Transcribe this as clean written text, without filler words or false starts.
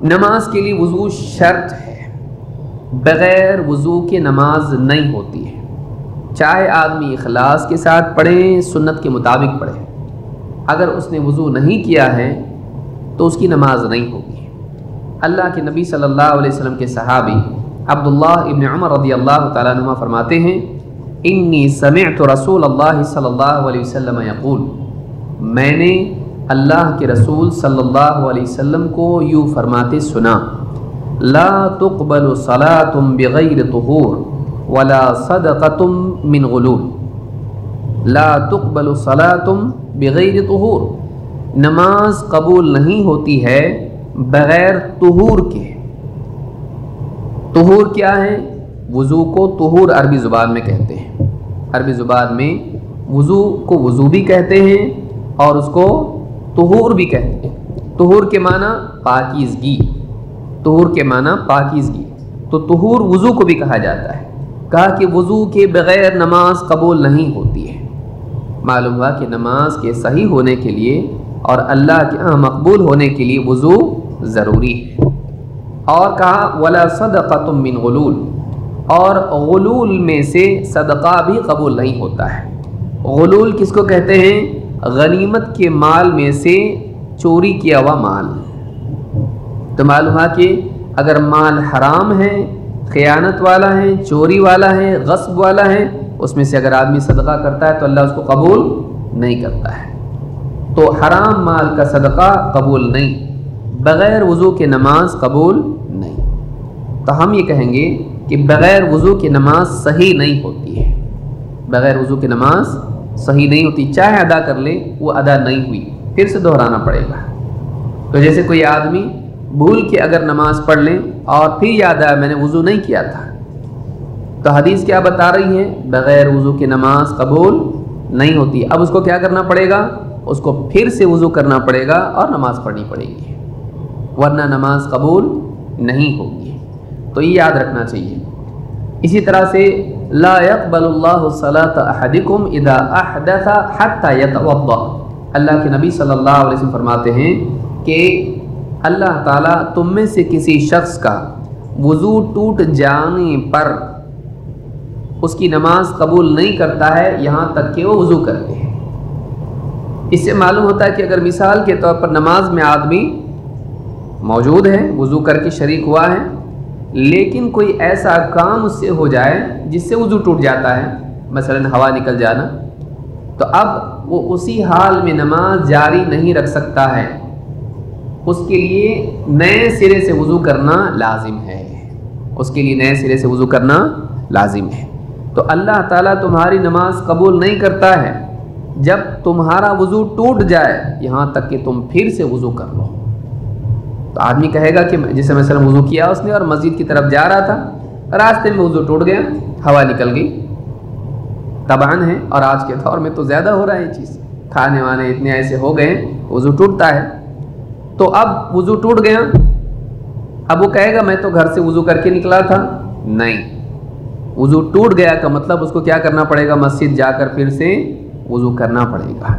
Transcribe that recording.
نماز کے لیے وضو شرط ہے، بغیر وضو کے نماز نہیں ہوتی ہے، چاہے آدمی اخلاص کے ساتھ پڑھے، سنت کے مطابق پڑھے، اگر اس نے وضو نہیں کیا ہے تو اس کی نماز نہیں ہوگی۔ اللہ کے نبی صلی اللہ علیہ وسلم کے صحابی عبداللہ ابن عمر رضی اللہ تعالیٰ عنہ فرماتے ہیں، انی سمعت رسول اللہ صلی اللہ علیہ وسلم یقول، میں نے اللہ کے رسول صلی اللہ علیہ وسلم کو یوں فرماتے سنا، لا تقبل صلاۃ بغیر طہور ولا صدقۃ من غلول، لا تقبل صلاۃ بغیر طہور، نماز قبول نہیں ہوتی ہے بغیر طہور کے۔ طہور کیا ہے؟ وضو کو طہور عربی زبان میں کہتے ہیں، عربی زبان میں وضو کو وضو بھی کہتے ہیں اور اس کو طہور بھی کہتے ہیں۔ طہور کے معنی پاکیزگی، طہور کے معنی پاکیزگی، تو طہور وضو کو بھی کہا جاتا ہے۔ کہا کہ وضو کے بغیر نماز قبول نہیں ہوتی ہے۔ معلوم ہوا کہ نماز کے صحیح ہونے کے لیے اور اللہ کے ہاں مقبول ہونے کے لیے وضو ضروری ہے۔ اور کہا ولا صدقۃ من غلول، اور غلول میں سے صدقہ بھی قبول نہیں ہوتا ہے۔ غلول کس کو کہتے ہیں؟ غنیمت کے مال میں سے چوری کیا ہوا مال۔ تو معلوم ہوا کہ اگر مال حرام ہے، خیانت والا ہے، چوری والا ہے، غصب والا ہے، اس میں سے اگر آدمی صدقہ کرتا ہے تو اللہ اس کو قبول نہیں کرتا ہے۔ تو حرام مال کا صدقہ قبول نہیں، بغیر وضو کے نماز قبول نہیں۔ تو ہم یہ کہیں گے کہ بغیر وضو کی نماز صحیح نہیں ہوتی ہے، بغیر وضو کی نماز صحیح نہیں ہوتی، چاہے ادا کر لے وہ ادا نہیں ہوئی، پھر سے دہرانا پڑے گا۔ تو جیسے کوئی آدمی بھول کے اگر نماز پڑھ لیں اور پھر یاد آیا میں نے وضو نہیں کیا تھا، تو حدیث کیا بتا رہی ہے؟ بغیر وضو کی نماز قبول نہیں ہوتی۔ اب اس کو کیا کرنا پڑے گا؟ اس کو پھر سے وضو کرنا پڑے گا اور نماز پڑھنی پڑے گی، ورنہ نماز قبول نہیں ہوگی۔ تو یہ یاد رکھنا چاہیے۔ اسی طرح سے لا يقبل اللہ صلاۃ احدکم اذا احدث حتى يتوضا، اللہ کے نبی صلی اللہ علیہ وسلم فرماتے ہیں کہ اللہ تعالیٰ تم میں سے کسی شخص کا وضو ٹوٹ جانے پر اس کی نماز قبول نہیں کرتا ہے یہاں تک کہ وہ وضو کرتے ہیں۔ اس سے معلوم ہوتا ہے کہ اگر مثال کے طور پر نماز میں آدمی موجود ہے، وضو کر کے شریک ہوا ہے، لیکن کوئی ایسا کام اس سے ہو جائے جس سے وضو ٹوٹ جاتا ہے، مثلا ہوا نکل جانا، تو اب وہ اسی حال میں نماز جاری نہیں رکھ سکتا ہے، اس کے لیے نئے سرے سے وضو کرنا لازم ہے، اس کے لیے نئے سرے سے وضو کرنا لازم ہے۔ تو اللہ تعالیٰ تمہاری نماز قبول نہیں کرتا ہے جب تمہارا وضو ٹوٹ جائے یہاں تک کہ تم پھر سے وضو کر لو۔ تو آدمی کہے گا کہ جیسے مثلا وضو کیا اس نے اور مسجد کی طرف جا رہا تھا، راستے میں وضو ٹوٹ گیا، ہوا نکل گئی، طبعاً ہے، اور آج کے دور میں تو زیادہ ہو رہا ہے یہ چیز، کھانے وانے اتنے ایسے ہو گئے وضو ٹوٹتا ہے۔ تو اب وضو ٹوٹ گیا، اب وہ کہے گا میں تو گھر سے وضو کر کے نکلا تھا، نہیں، وضو ٹوٹ گیا کا مطلب اس کو کیا کرنا پڑے گا؟ مسجد جا کر پھر سے وضو کرنا پڑے گا۔